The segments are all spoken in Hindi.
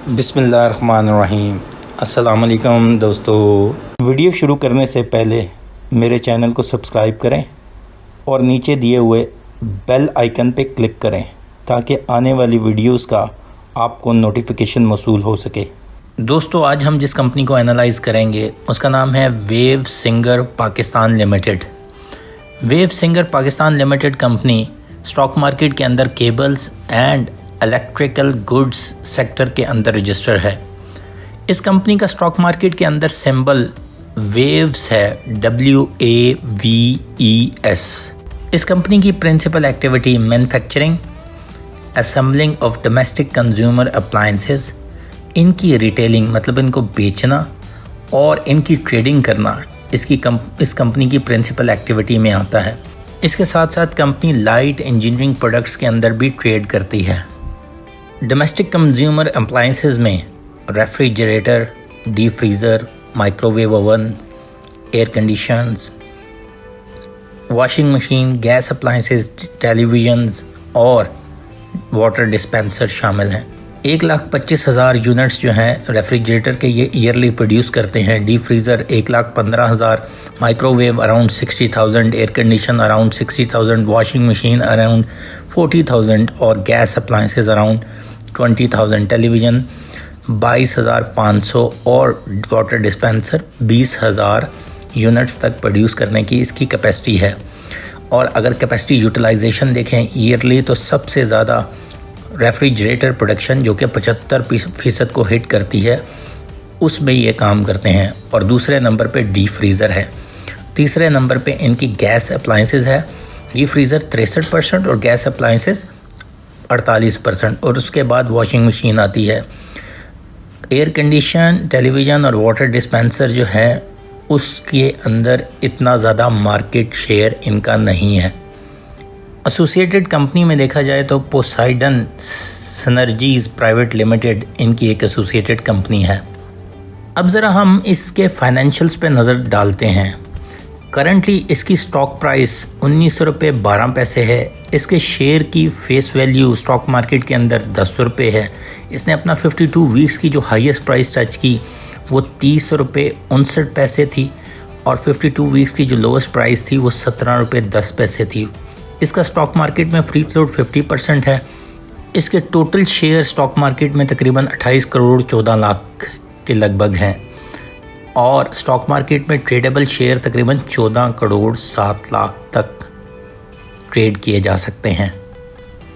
बिस्मिल्लाहिर्रहमानिर्रहीम। अस्सलाम वालेकुम दोस्तों। वीडियो शुरू करने से पहले मेरे चैनल को सब्सक्राइब करें और नीचे दिए हुए बेल आइकन पे क्लिक करें ताकि आने वाली वीडियोस का आपको नोटिफिकेशन मौसूल हो सके। दोस्तों, आज हम जिस कंपनी को एनालाइज़ करेंगे उसका नाम है wave singer Pakistan limited. Wave singer Pakistan limited company stock market के अंदर cables and electrical goods sector के अंदर रजिस्टर है। इस कंपनी का स्टॉक मार्केट के अंदर सिंबल वेव्स है, WAVES। इस कंपनी की principal activity manufacturing, assembling of domestic consumer appliances, इनकी रिटेलिंग मतलब इनको बेचना और इनकी ट्रेडिंग करना इस कंपनी की प्रिंसिपल एक्टिविटी में आता है। इसके साथ साथ कंपनी लाइट इंजीनियरिंग प्रोडक्ट्स के अंदर भी ट्रेड करती है। डोमेस्टिक कंज्यूमर अप्लायंसेस में refrigerator, deep freezer, microwave oven, air conditioners, washing machine, gas appliances, televisions और वाटर डिस्पेंसर शामिल हैं। 1,25,000 यूनिट्स जो हैं रेफ्रिजरेटर के ये ईयरली प्रोड्यूस करते हैं। Deep freezer 1,15,000, microwave around 60,000, air condition around 60,000, washing machine around 40,000 और गैस अप्लायंसेस अराउंड 20,000, टेलीविज़न 22,500 और वाटर डिस्पेंसर 20,000 यूनिट्स तक प्रोड्यूस करने की इसकी कैपेसिटी है। और अगर कैपेसिटी यूटिलाइजेशन देखें ईयरली तो सबसे ज़्यादा रेफ्रिजरेटर प्रोडक्शन जो कि 75% को हिट करती है उसमें ये काम करते हैं। और दूसरे नंबर पे डीप फ्रीज़र है। तीसरे नंबर पे इनकी गैस अप्लायंसेस है। डीप फ्रीज़र 63% और गैस अप्लायंसेस 48% और उसके बाद वॉशिंग मशीन आती है। एयर कंडीशन, टेलीविज़न और वाटर डिस्पेंसर जो है उसके अंदर इतना ज़्यादा मार्केट शेयर इनका नहीं है। एसोसिएटेड कंपनी में देखा जाए तो पोसाइडन सिनर्जीज प्राइवेट लिमिटेड इनकी एक एसोसिएटेड कंपनी है। अब ज़रा हम इसके फाइनेंशियल्स पे नज़र डालते हैं। करंटली इसकी स्टॉक प्राइस 19 रुपये 12 पैसे है। इसके शेयर की फेस वैल्यू स्टॉक मार्केट के अंदर 10 रुपये है। इसने अपना 52 वीक्स की जो हाईएस्ट प्राइस टच की वो 30 रुपये 59 पैसे थी और 52 वीक्स की जो लोएस्ट प्राइस थी वो 17 रुपये 10 पैसे थी। इसका स्टॉक मार्केट में फ्री फ्लोट 50% है। इसके टोटल शेयर स्टॉक मार्केट में तकरीबन 28 करोड़ 14 लाख के लगभग हैं और स्टॉक मार्केट में ट्रेडेबल शेयर तकरीबन 14 करोड़ 7 लाख तक ट्रेड किए जा सकते हैं।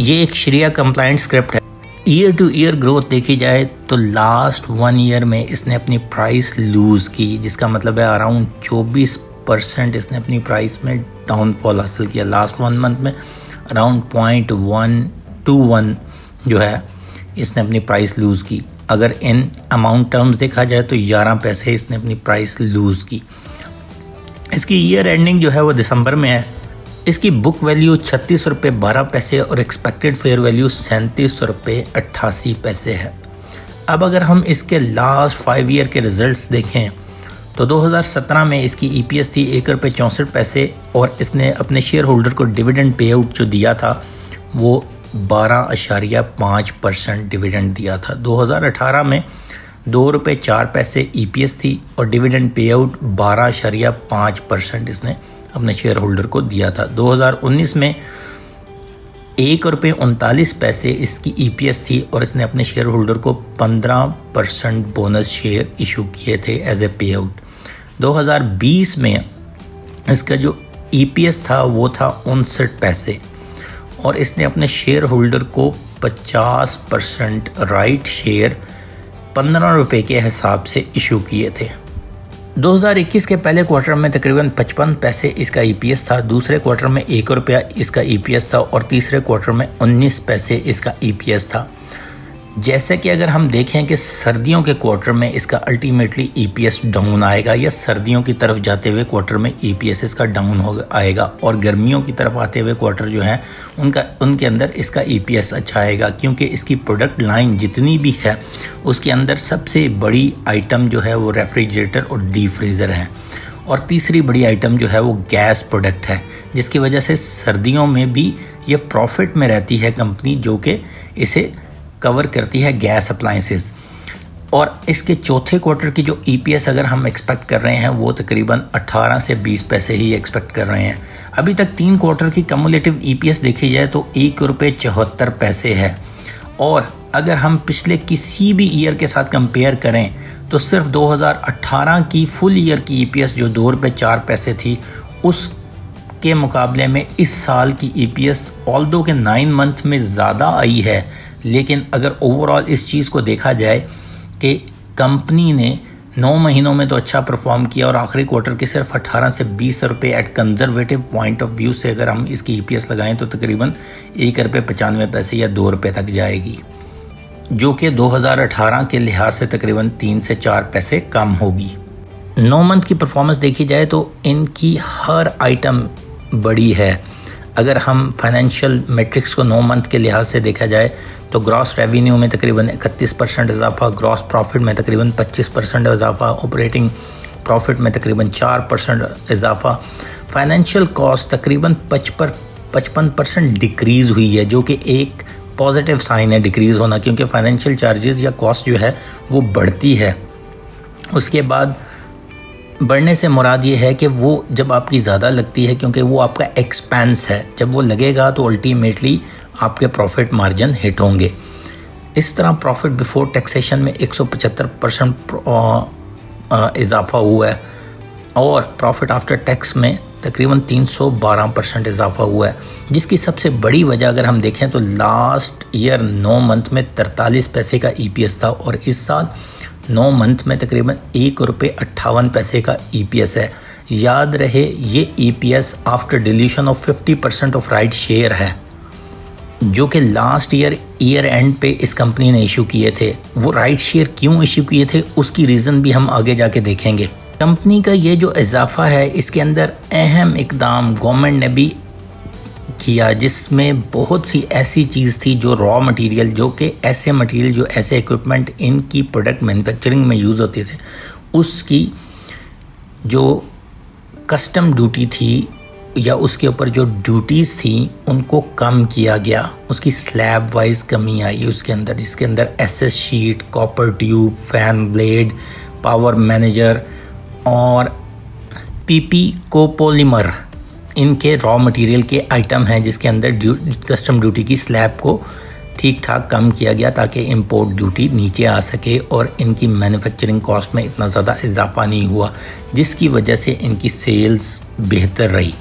ये एक शरिया कंप्लाइंट स्क्रिप्ट है। ईयर टू ईयर ग्रोथ देखी जाए तो लास्ट 1 ईयर में इसने अपनी प्राइस लूज़ की, जिसका मतलब है अराउंड 24% इसने अपनी प्राइस में डाउनफॉल हासिल किया। लास्ट 1 मंथ में अराउंड 0.121 जो है इसने अपनी प्राइस लूज़ की। अगर इन अमाउंट टर्म्स देखा जाए तो 11 पैसे इसने अपनी प्राइस लूज़ की। इसकी ईयर एंडिंग जो है वो दिसंबर में है। इसकी बुक वैल्यू 36 रुपये 12 पैसे और एक्सपेक्टेड फेयर वैल्यू 37 रुपये 88 पैसे है। अब अगर हम इसके लास्ट 5 ईयर के रिज़ल्ट्स देखें तो 2017 में इसकी EPS थी 1 रुपये 64 पैसे और इसने अपने शेयर होल्डर को डिविडेंड पे आउट जो दिया था वो 12.5% डिविडेंड दिया था। 2018 में 2 रुपये 4 पैसे EPS थी और डिविडेंड पे आउट 12.5% इसने अपने शेयर होल्डर को दिया था। 2019 में 1 रुपये 39 पैसे इसकी EPS थी और इसने अपने शेयर होल्डर को 15% बोनस शेयर इशू किए थे एज ए पे आउट। 2020 में इसका जो EPS था वो था 59 पैसे और इसने अपने शेयर होल्डर को 50% राइट शेयर 15 रुपये के हिसाब से इशू किए थे। 2021 के पहले क्वार्टर में तकरीबन 55 पैसे इसका EPS था, दूसरे क्वार्टर में 1 रुपया इसका EPS था और तीसरे क्वार्टर में 19 पैसे इसका EPS था। जैसे कि अगर हम देखें कि सर्दियों के क्वार्टर में इसका अल्टीमेटली EPS डाउन आएगा या सर्दियों की तरफ जाते हुए क्वार्टर में EPS इसका डाउन हो आएगा और गर्मियों की तरफ आते हुए क्वार्टर जो है उनके अंदर इसका EPS अच्छा आएगा, क्योंकि इसकी प्रोडक्ट लाइन जितनी भी है उसके अंदर सबसे बड़ी आइटम जो है वो रेफ्रिजरेटर और डीप फ्रीज़र है और तीसरी बड़ी आइटम जो है वो गैस प्रोडक्ट है, जिसकी वजह से सर्दियों में भी ये प्रॉफिट में रहती है कंपनी, जो कि इसे कवर करती है गैस अप्लायंसेस। और इसके चौथे क्वार्टर की जो EPS अगर हम एक्सपेक्ट कर रहे हैं वो तकरीबन 18 से 20 पैसे ही एक्सपेक्ट कर रहे हैं। अभी तक 3 क्वार्टर की कम्युलेटिव EPS देखी जाए तो ₹1.74 है, और अगर हम पिछले किसी भी ईयर के साथ कंपेयर करें तो सिर्फ 2018 की फुल ईयर की EPS जो ₹2.04 थी, उसके मुकाबले में इस साल की EPS ऑल्दो के 9 मंथ में ज़्यादा आई है, लेकिन अगर ओवरऑल इस चीज़ को देखा जाए कि कंपनी ने 9 महीनों में तो अच्छा परफॉर्म किया और आखिरी क्वार्टर के सिर्फ 18 से 20 रुपये at conservative point of view से अगर हम इसकी EPS लगाएं तो तकरीबन ₹1.95 या ₹2 तक जाएगी, जो कि 2018 के लिहाज से तकरीबन 3 से 4 पैसे कम होगी। 9 मंथ की परफॉर्मेंस देखी जाए तो इनकी हर आइटम बड़ी है। अगर हम फाइनेंशियल मैट्रिक्स को 9 मंथ के लिहाज से देखा जाए तो ग्रॉस रेवेन्यू में तकरीबन 31% इजाफा, ग्रॉस प्रॉफिट में तकरीबन 25% इजाफा, ऑपरेटिंग प्रॉफिट में तकरीबन 4% इजाफा, फाइनेंशियल कॉस्ट तकरीबन 55% डिक्रीज़ हुई है, जो कि एक पॉजिटिव साइन है डिक्रीज़ होना, क्योंकि फाइनेंशियल चार्जेस या कॉस्ट जो है वो बढ़ती है। उसके बाद बढ़ने से मुराद ये है कि वो जब आपकी ज़्यादा लगती है क्योंकि वो आपका एक्सपेंस है, जब वो लगेगा तो अल्टीमेटली आपके प्रॉफिट मार्जिन हिट होंगे। इस तरह प्रॉफिट बिफोर टैक्सेशन में 175% इजाफा हुआ है और प्रॉफिट आफ्टर टैक्स में तकरीबन 312% इजाफा हुआ है, जिसकी सबसे बड़ी वजह अगर हम देखें तो लास्ट ईयर 9 मंथ में 43 पैसे का EPS था और इस साल 9 मंथ में तकरीबन ₹1.58 का EPS है। याद रहे ये EPS after deletion of 50% of right share है, जो कि लास्ट ईयर एंड पे इस कंपनी ने इशू किए थे। वो राइट शेयर क्यों इशू किए थे उसकी रीज़न भी हम आगे जाके देखेंगे। कंपनी का ये जो इजाफा है इसके अंदर अहम इकदाम गवर्नमेंट ने भी किया, जिसमें बहुत सी ऐसी चीज़ थी जो रॉ मटेरियल, जो कि ऐसे मटेरियल जो ऐसे इक्विपमेंट इनकी प्रोडक्ट मैन्युफैक्चरिंग में यूज़ होते थे, उसकी जो कस्टम ड्यूटी थी या उसके ऊपर जो ड्यूटीज़ थी उनको कम किया गया। उसकी स्लैब वाइज कमी आई उसके अंदर, जिसके अंदर SS sheet, copper tube, fan blade, power manager और PP कोपोलीमर इनके रॉ मटेरियल के आइटम हैं, जिसके अंदर कस्टम ड्यूटी की स्लैब को ठीक ठाक कम किया गया ताकि इंपोर्ट ड्यूटी नीचे आ सके और इनकी मैन्युफैक्चरिंग कॉस्ट में इतना ज़्यादा इजाफा नहीं हुआ, जिसकी वजह से इनकी सेल्स बेहतर रही।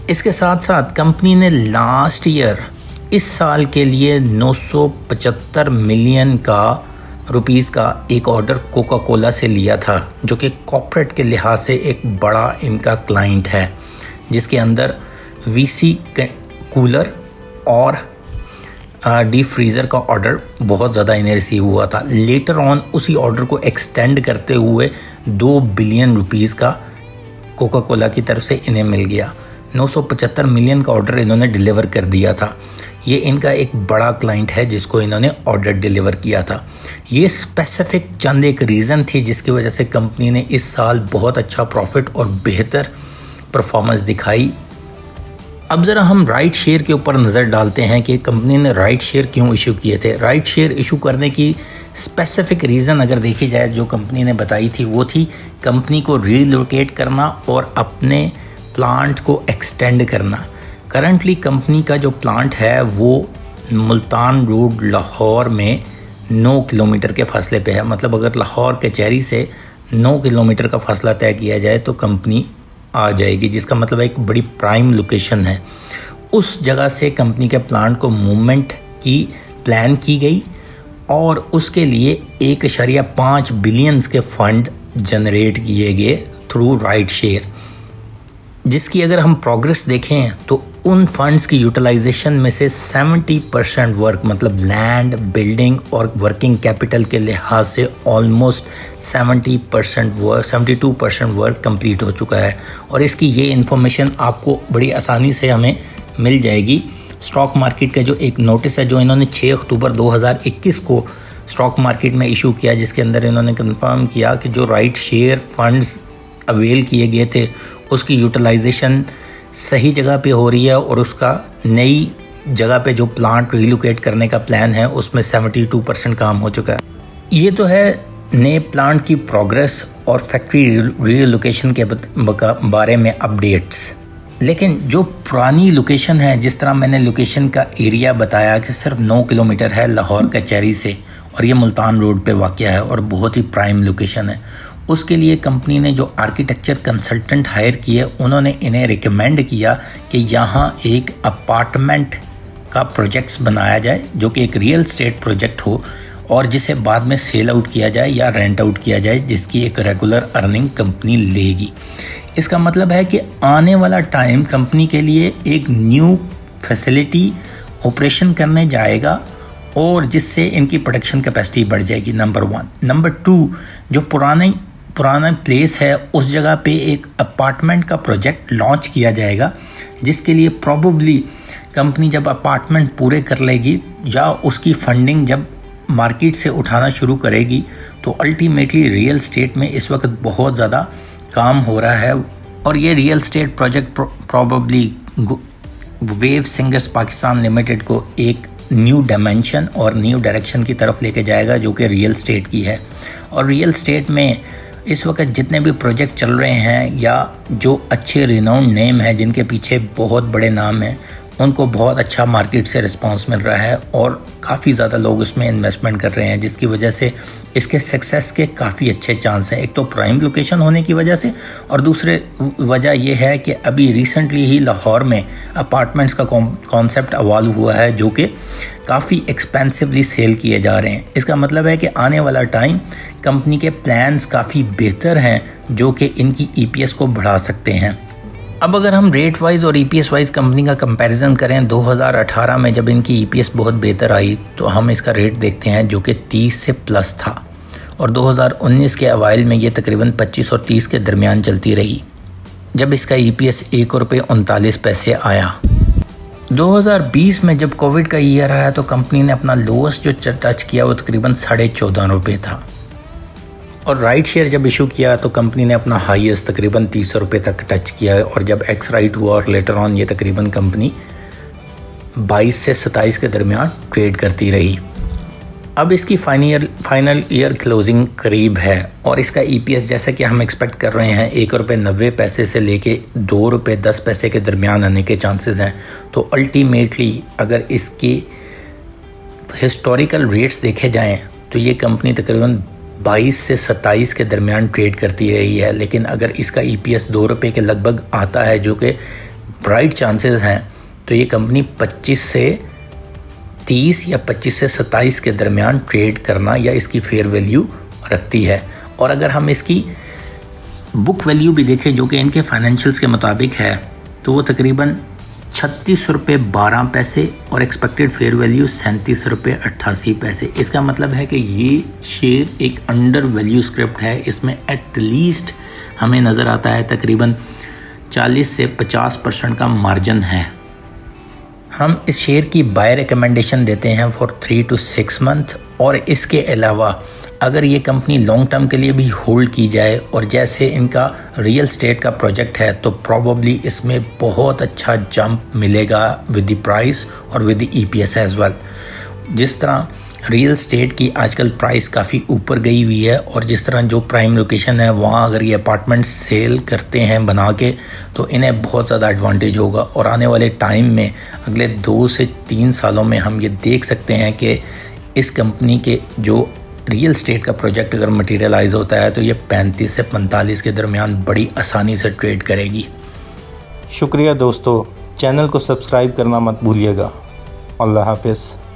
इसके साथ साथ कंपनी ने लास्ट ईयर इस साल के लिए 975 मिलियन रुपीस का एक ऑर्डर कोका कोला से लिया था, जो कि कॉर्पोरेट के लिहाज से एक बड़ा इनका क्लाइंट है, जिसके अंदर VC कूलर और डीप फ्रीज़र का ऑर्डर बहुत ज़्यादा इन्हें रिसीव हुआ था। लेटर ऑन उसी ऑर्डर को एक्सटेंड करते हुए 2 बिलियन रुपीस का कोका कोला की तरफ से इन्हें मिल गया। 975 मिलियन का ऑर्डर इन्होंने डिलीवर कर दिया था। ये इनका एक बड़ा क्लाइंट है जिसको इन्होंने ऑर्डर डिलीवर किया था। ये स्पेसिफिक चंद एक रीज़न थी जिसकी वजह से कंपनी ने इस साल बहुत अच्छा प्रॉफिट और बेहतर परफॉर्मेंस दिखाई। अब ज़रा हम राइट शेयर के ऊपर नज़र डालते हैं कि कंपनी ने राइट शेयर क्यों इशू किए थे। राइट शेयर इशू करने की स्पेसिफिक रीज़न अगर देखी जाए जो कंपनी ने बताई थी वो थी कंपनी को रीलोकेट करना और अपने प्लांट को एक्सटेंड करना। करंटली कंपनी का जो प्लांट है वो मुल्तान रोड लाहौर में 9 किलोमीटर के फासले पे है। मतलब अगर लाहौर कचहरी से 9 किलोमीटर का फासला तय किया जाए तो कंपनी आ जाएगी, जिसका मतलब एक बड़ी प्राइम लोकेशन है। उस जगह से कंपनी के प्लांट को मूवमेंट की प्लान की गई और उसके लिए 1.5 बिलियंस के फंड जनरेट किए गए थ्रू राइट शेयर, जिसकी अगर हम प्रोग्रेस देखें तो उन फंड्स की यूटिलाइजेशन में से 70% वर्क, मतलब लैंड, बिल्डिंग और वर्किंग कैपिटल के लिहाज से ऑलमोस्ट 72% वर्क कंप्लीट हो चुका है। और इसकी ये इन्फॉर्मेशन आपको बड़ी आसानी से हमें मिल जाएगी। स्टॉक मार्केट का जो एक नोटिस है जो इन्होंने 6 अक्टूबर 2021 को स्टॉक मार्केट में इशू किया, जिसके अंदर इन्होंने कंफर्म किया कि जो राइट शेयर फंड्स अवेल किए गए थे उसकी यूटिलाइजेशन सही जगह पे हो रही है और उसका नई जगह पे जो प्लांट रिलोकेट करने का प्लान है उसमें 72% काम हो चुका है। ये तो है नए प्लांट की प्रोग्रेस और फैक्ट्री रीलोकेशन के बारे में अपडेट्स। लेकिन जो पुरानी लोकेशन है, जिस तरह मैंने लोकेशन का एरिया बताया कि सिर्फ 9 किलोमीटर है लाहौर कचहरी से और ये मुल्तान रोड पे वाक़या है और बहुत ही प्राइम लोकेशन है, उसके लिए कंपनी ने जो आर्किटेक्चर कंसल्टेंट हायर किए उन्होंने इन्हें रिकमेंड किया कि यहाँ एक अपार्टमेंट का प्रोजेक्ट्स बनाया जाए जो कि एक रियल एस्टेट प्रोजेक्ट हो और जिसे बाद में सेल आउट किया जाए या रेंट आउट किया जाए, जिसकी एक रेगुलर अर्निंग कंपनी लेगी। इसका मतलब है कि आने वाला टाइम कंपनी के लिए एक न्यू फैसिलिटी ऑपरेशन करने जाएगा और जिससे इनकी प्रोडक्शन कैपेसिटी बढ़ जाएगी, नंबर 1। नंबर 2, जो पुराना प्लेस है उस जगह पे एक अपार्टमेंट का प्रोजेक्ट लॉन्च किया जाएगा, जिसके लिए प्रॉबली कंपनी जब अपार्टमेंट पूरे कर लेगी या उसकी फंडिंग जब मार्केट से उठाना शुरू करेगी तो अल्टीमेटली रियल एस्टेट में इस वक्त बहुत ज़्यादा काम हो रहा है और ये real estate project probably wave singers Pakistan limited को एक न्यू डायमेंशन और न्यू डायरेक्शन की तरफ लेके जाएगा जो कि रियल एस्टेट की है। और रियल एस्टेट में इस वक्त जितने भी प्रोजेक्ट चल रहे हैं या जो अच्छे रिनाउंड नेम हैं जिनके पीछे बहुत बड़े नाम हैं, उनको बहुत अच्छा मार्केट से रिस्पांस मिल रहा है और काफ़ी ज़्यादा लोग उसमें इन्वेस्टमेंट कर रहे हैं, जिसकी वजह से इसके सक्सेस के काफ़ी अच्छे चांस हैं। एक तो प्राइम लोकेशन होने की वजह से और दूसरे वजह यह है कि अभी रिसेंटली ही लाहौर में अपार्टमेंट्स का कॉन्सेप्ट अवाल हुआ है जो कि काफ़ी एक्सपेंसिवली सेल किए जा रहे हैं। इसका मतलब है कि आने वाला टाइम कंपनी के प्लान्स काफ़ी बेहतर हैं जो कि इनकी EPS को बढ़ा सकते हैं। अब अगर हम रेट वाइज और EPS वाइज कंपनी का कंपैरिजन करें, 2018 में जब इनकी EPS बहुत बेहतर आई तो हम इसका रेट देखते हैं जो कि 30 से प्लस था और 2019 के अवाइल में ये तकरीबन 25 और 30 के दरमियान चलती रही जब इसका EPS ₹1.39 आया। 2020 में जब कोविड का ईयर आया तो कंपनी ने अपना लोएस्ट जो टच किया वो तकरीबन ₹14.5 था और राइट शेयर जब इशू किया तो कंपनी ने अपना हाईएस्ट तकरीबन ₹300 तक टच किया और जब एक्स राइट हुआ और लेटर ऑन ये तकरीबन कंपनी 22 से 27 के दरमियान ट्रेड करती रही। अब इसकी फाइनल ईयर क्लोजिंग करीब है और इसका EPS जैसा कि हम एक्सपेक्ट कर रहे हैं ₹1.90 से लेके ₹2.10 के दरमियान आने के चांसेस हैं। तो अल्टीमेटली अगर इसके हिस्टोरिकल रेट्स देखे जाएं तो ये कंपनी तकरीबन 22 से 27 के दरमियान ट्रेड करती रही है, लेकिन अगर इसका EPS ₹2 के लगभग आता है जो कि ब्राइट चांसेस हैं तो ये कंपनी 25 से 30 या 25 से 27 के दरमियान ट्रेड करना या इसकी फेयर वैल्यू रखती है। और अगर हम इसकी बुक वैल्यू भी देखें जो कि इनके फाइनेंशियल्स के मुताबिक है तो वो तकरीबन ₹36.12 और एक्सपेक्टेड फेयर वैल्यू ₹37.88। इसका मतलब है कि ये शेयर एक अंडर वैल्यू स्क्रिप्ट है। इसमें एटलीस्ट हमें नज़र आता है तकरीबन 40 से 50% का मार्जिन है। हम इस शेयर की बाय रिकमेंडेशन देते हैं फॉर 3 to 6 मंथ और इसके अलावा अगर ये कंपनी लॉन्ग टर्म के लिए भी होल्ड की जाए और जैसे इनका रियल एस्टेट का प्रोजेक्ट है तो प्रॉबली इसमें बहुत अच्छा जंप मिलेगा विद द प्राइस और with the EPS as well. जिस तरह रियल एस्टेट की आजकल प्राइस काफ़ी ऊपर गई हुई है और जिस तरह जो प्राइम लोकेशन है वहाँ अगर ये अपार्टमेंट सेल करते हैं बना के तो इन्हें बहुत ज़्यादा एडवांटेज होगा और आने वाले टाइम में अगले 2 से 3 सालों में हम ये देख सकते हैं कि इस कंपनी के जो रियल एस्टेट का प्रोजेक्ट अगर मटेरियलाइज होता है तो ये 35 से 45 के दरमियान बड़ी आसानी से ट्रेड करेगी। शुक्रिया दोस्तों, चैनल को सब्सक्राइब करना मत भूलिएगा। अल्लाह हाफ़िज़।